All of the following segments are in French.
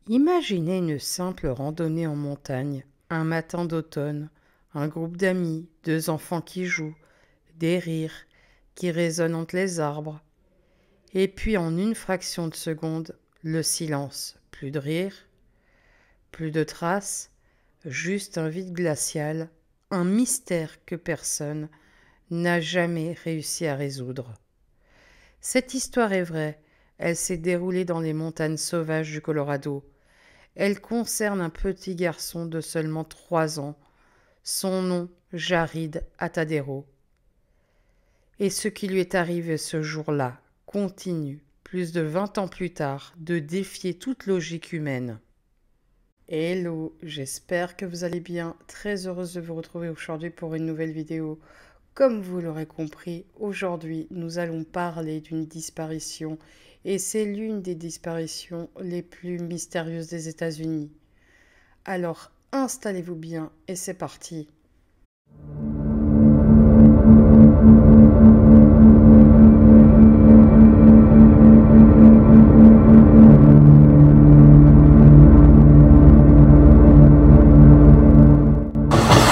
Imaginez une simple randonnée en montagne, un matin d'automne, un groupe d'amis, deux enfants qui jouent, des rires qui résonnent entre les arbres. Et puis en une fraction de seconde, le silence. Plus de rire, plus de traces, juste un vide glacial, un mystère que personne n'a jamais réussi à résoudre. Cette histoire est vraie, elle s'est déroulée dans les montagnes sauvages du Colorado. Elle concerne un petit garçon de seulement 3 ans. Son nom, Jarid Atadero. Et ce qui lui est arrivé ce jour-là continue, plus de 20 ans plus tard, de défier toute logique humaine. Hello, j'espère que vous allez bien. Très heureuse de vous retrouver aujourd'hui pour une nouvelle vidéo. Comme vous l'aurez compris, aujourd'hui nous allons parler d'une disparition et c'est l'une des disparitions les plus mystérieuses des États-Unis. Alors installez-vous bien et c'est parti.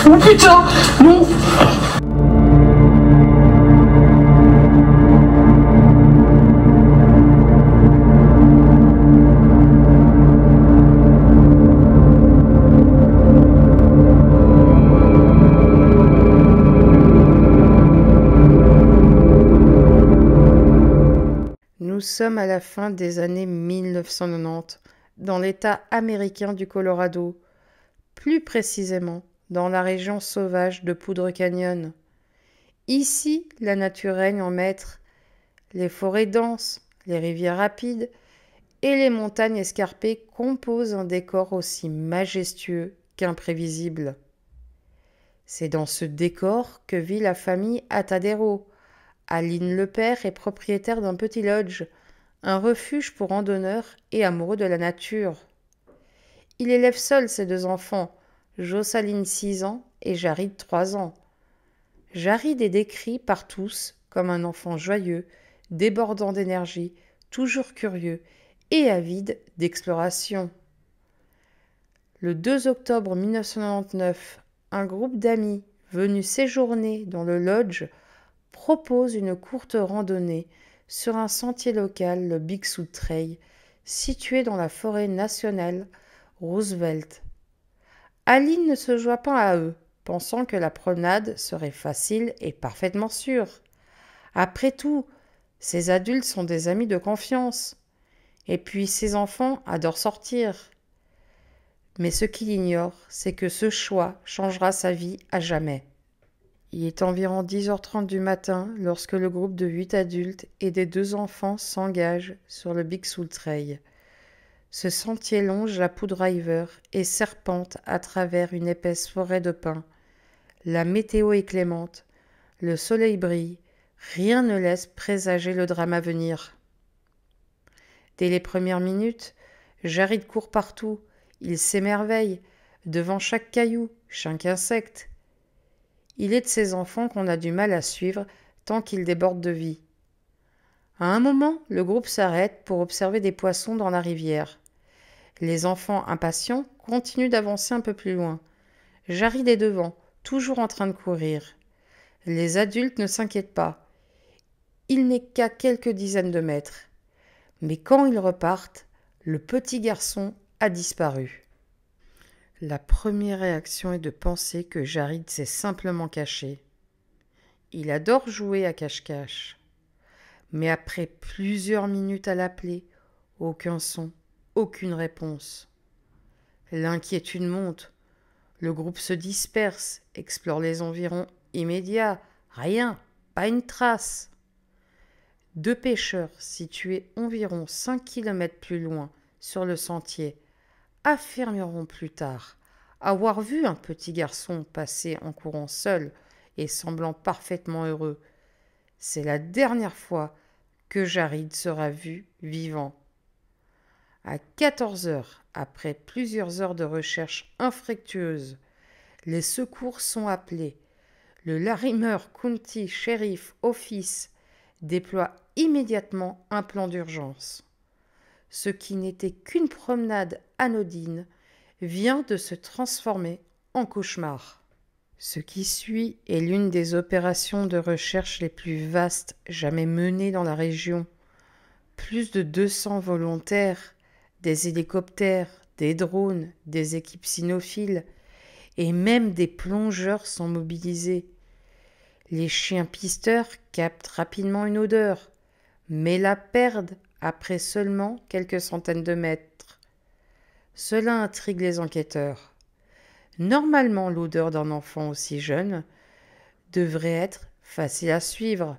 Oh putain, non. Nous sommes à la fin des années 1990, dans l'État américain du Colorado, plus précisément dans la région sauvage de Poudre Canyon. Ici, la nature règne en maître, les forêts denses, les rivières rapides et les montagnes escarpées composent un décor aussi majestueux qu'imprévisible. C'est dans ce décor que vit la famille Atadero. Aline le père est propriétaire d'un petit lodge, un refuge pour randonneurs et amoureux de la nature. Il élève seul ses deux enfants, Jocelyne 6 ans et Jarid 3 ans. Jarid est décrit par tous comme un enfant joyeux, débordant d'énergie, toujours curieux et avide d'exploration. Le 2 octobre 1999, un groupe d'amis venus séjourner dans le lodge propose une courte randonnée sur un sentier local, le Bigfoot Trail, situé dans la forêt nationale Roosevelt. Aline ne se joint pas à eux, pensant que la promenade serait facile et parfaitement sûre. Après tout, ces adultes sont des amis de confiance. Et puis ces enfants adorent sortir. Mais ce qu'il ignore, c'est que ce choix changera sa vie à jamais. Il est environ 10h30 du matin lorsque le groupe de 8 adultes et des 2 enfants s'engage sur le Bigfoot Trail. Ce sentier longe la Poudre River et serpente à travers une épaisse forêt de pins. La météo est clémente, le soleil brille, rien ne laisse présager le drame à venir. Dès les premières minutes, Jarid court partout, il s'émerveille, devant chaque caillou, chaque insecte. Il est de ces enfants qu'on a du mal à suivre tant qu'ils débordent de vie. À un moment, le groupe s'arrête pour observer des poissons dans la rivière. Les enfants impatients continuent d'avancer un peu plus loin. Jarid est devant, toujours en train de courir. Les adultes ne s'inquiètent pas. Il n'est qu'à quelques dizaines de mètres. Mais quand ils repartent, le petit garçon a disparu. La première réaction est de penser que Jarid s'est simplement caché. Il adore jouer à cache-cache. Mais après plusieurs minutes à l'appeler, aucun son, aucune réponse. L'inquiétude monte. Le groupe se disperse, explore les environs immédiats. Rien, pas une trace. 2 pêcheurs situés environ 5 km plus loin sur le sentier affirmeront plus tard avoir vu un petit garçon passer en courant seul et semblant parfaitement heureux. C'est la dernière fois que Jarid sera vu vivant. À 14 heures, après plusieurs heures de recherche infructueuse, les secours sont appelés. Le Larimer County Sheriff Office déploie immédiatement un plan d'urgence. ce qui n'était qu'une promenade anodine vient de se transformer en cauchemar. Ce qui suit est l'une des opérations de recherche les plus vastes jamais menées dans la région. Plus de 200 volontaires, des hélicoptères, des drones, des équipes cynophiles et même des plongeurs sont mobilisés. Les chiens pisteurs captent rapidement une odeur, mais la perdent après seulement quelques centaines de mètres. Cela intrigue les enquêteurs. Normalement, l'odeur d'un enfant aussi jeune devrait être facile à suivre.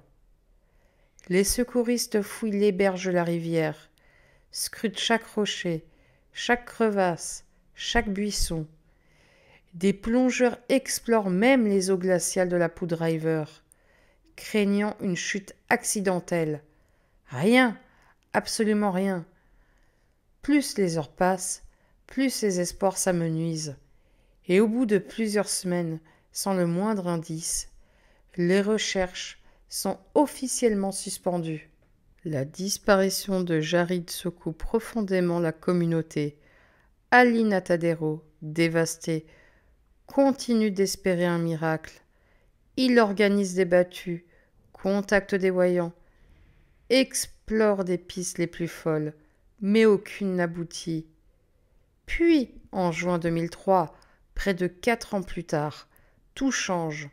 Les secouristes fouillent les berges de la rivière, scrutent chaque rocher, chaque crevasse, chaque buisson. Des plongeurs explorent même les eaux glaciales de la Poudre River, craignant une chute accidentelle. Rien, absolument rien. Plus les heures passent, plus les espoirs s'amenuisent. Et au bout de plusieurs semaines, sans le moindre indice, les recherches sont officiellement suspendues. La disparition de Jarid secoue profondément la communauté. Ali Natadero, dévasté, continue d'espérer un miracle. Il organise des battues, contacte des voyants, explore des pistes les plus folles, mais aucune n'aboutit. Puis, en juin 2003, près de 4 ans plus tard, tout change.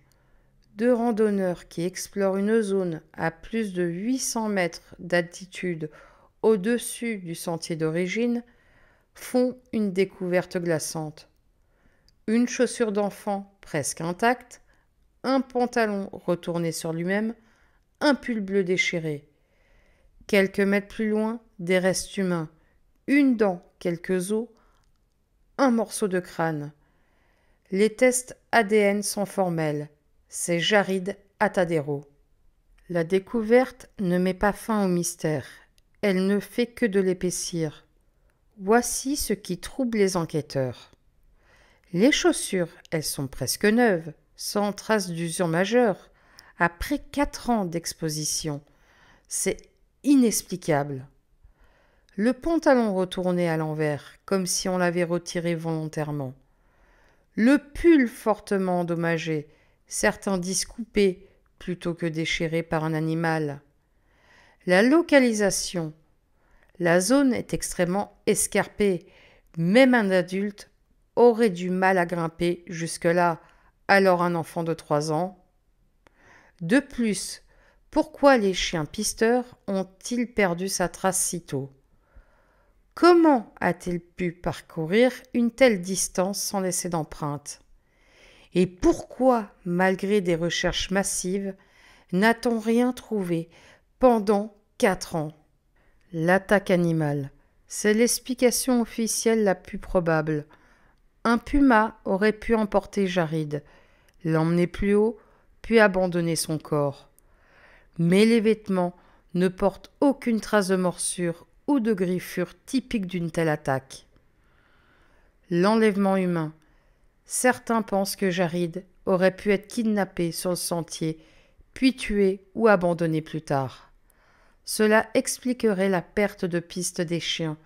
2 randonneurs qui explorent une zone à plus de 800 mètres d'altitude au-dessus du sentier d'origine font une découverte glaçante. Une chaussure d'enfant presque intacte, un pantalon retourné sur lui-même, un pull bleu déchiré. Quelques mètres plus loin, des restes humains, une dent, quelques os, un morceau de crâne. Les tests ADN sont formels. C'est Jarid Atadero. La découverte ne met pas fin au mystère. Elle ne fait que de l'épaissir. Voici ce qui trouble les enquêteurs. Les chaussures, elles sont presque neuves, sans trace d'usure majeure, après 4 ans d'exposition. C'est inexplicable. Le pantalon retourné à l'envers, comme si on l'avait retiré volontairement. Le pull fortement endommagé, certains disent coupé plutôt que déchiré par un animal. La localisation. La zone est extrêmement escarpée. Même un adulte aurait du mal à grimper jusque-là, alors un enfant de 3 ans. De plus, pourquoi les chiens pisteurs ont-ils perdu sa trace si tôt ? Comment a-t-il pu parcourir une telle distance sans laisser d'empreinte ? Et pourquoi, malgré des recherches massives, n'a-t-on rien trouvé pendant 4 ans ? L'attaque animale, c'est l'explication officielle la plus probable. Un puma aurait pu emporter Jarid, l'emmener plus haut, puis abandonner son corps. Mais les vêtements ne portent aucune trace de morsure ou de griffure typique d'une telle attaque. L'enlèvement humain. Certains pensent que Jarid aurait pu être kidnappé sur le sentier, puis tué ou abandonné plus tard. Cela expliquerait la perte de piste des chiens,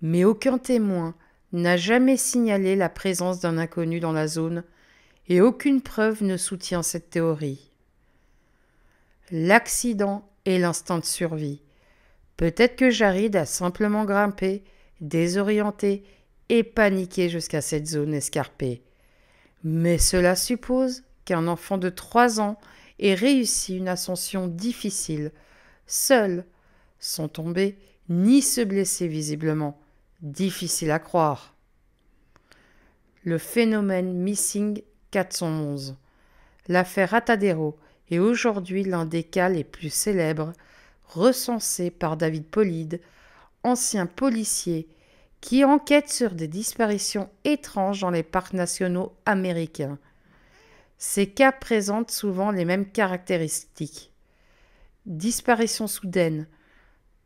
mais aucun témoin n'a jamais signalé la présence d'un inconnu dans la zone et aucune preuve ne soutient cette théorie. L'accident et l'instinct de survie. Peut-être que Jarid a simplement grimpé, désorienté et paniqué jusqu'à cette zone escarpée. Mais cela suppose qu'un enfant de 3 ans ait réussi une ascension difficile, seul, sans tomber ni se blesser visiblement. Difficile à croire. Le phénomène Missing 411. L'affaire Atadero est aujourd'hui l'un des cas les plus célèbres recensés par David Polide, ancien policier qui enquête sur des disparitions étranges dans les parcs nationaux américains. Ces cas présentent souvent les mêmes caractéristiques. Disparition soudaine,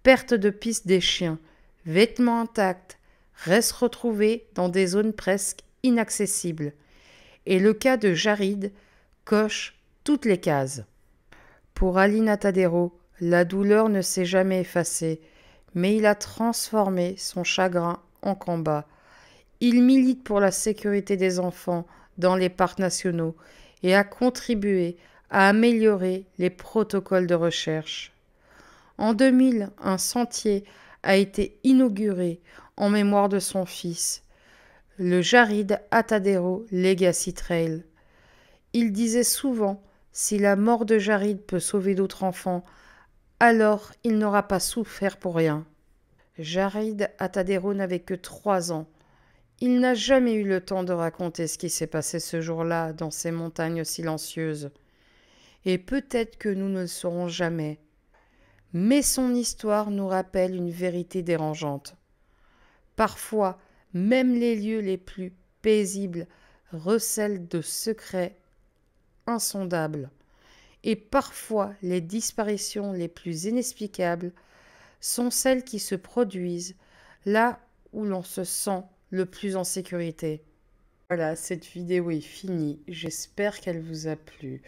perte de piste des chiens, vêtements intacts, restent retrouvés dans des zones presque inaccessibles. Et le cas de Jarid coche toutes les cases. Pour Ali Natadero, la douleur ne s'est jamais effacée, mais il a transformé son chagrin en combat. Il milite pour la sécurité des enfants dans les parcs nationaux et a contribué à améliorer les protocoles de recherche. En 2000, un sentier a été inauguré en mémoire de son fils, le Jarid Atadero Legacy Trail. Il disait souvent: si la mort de Jarid peut sauver d'autres enfants, alors il n'aura pas souffert pour rien. Jarid Atadero n'avait que 3 ans. Il n'a jamais eu le temps de raconter ce qui s'est passé ce jour-là dans ces montagnes silencieuses. Et peut-être que nous ne le saurons jamais. Mais son histoire nous rappelle une vérité dérangeante. Parfois, même les lieux les plus paisibles recèlent de secrets insondables. Et parfois, les disparitions les plus inexplicables sont celles qui se produisent là où l'on se sent le plus en sécurité. Voilà, cette vidéo est finie. J'espère qu'elle vous a plu.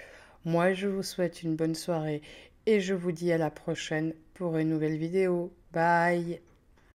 Moi, je vous souhaite une bonne soirée et je vous dis à la prochaine pour une nouvelle vidéo. Bye!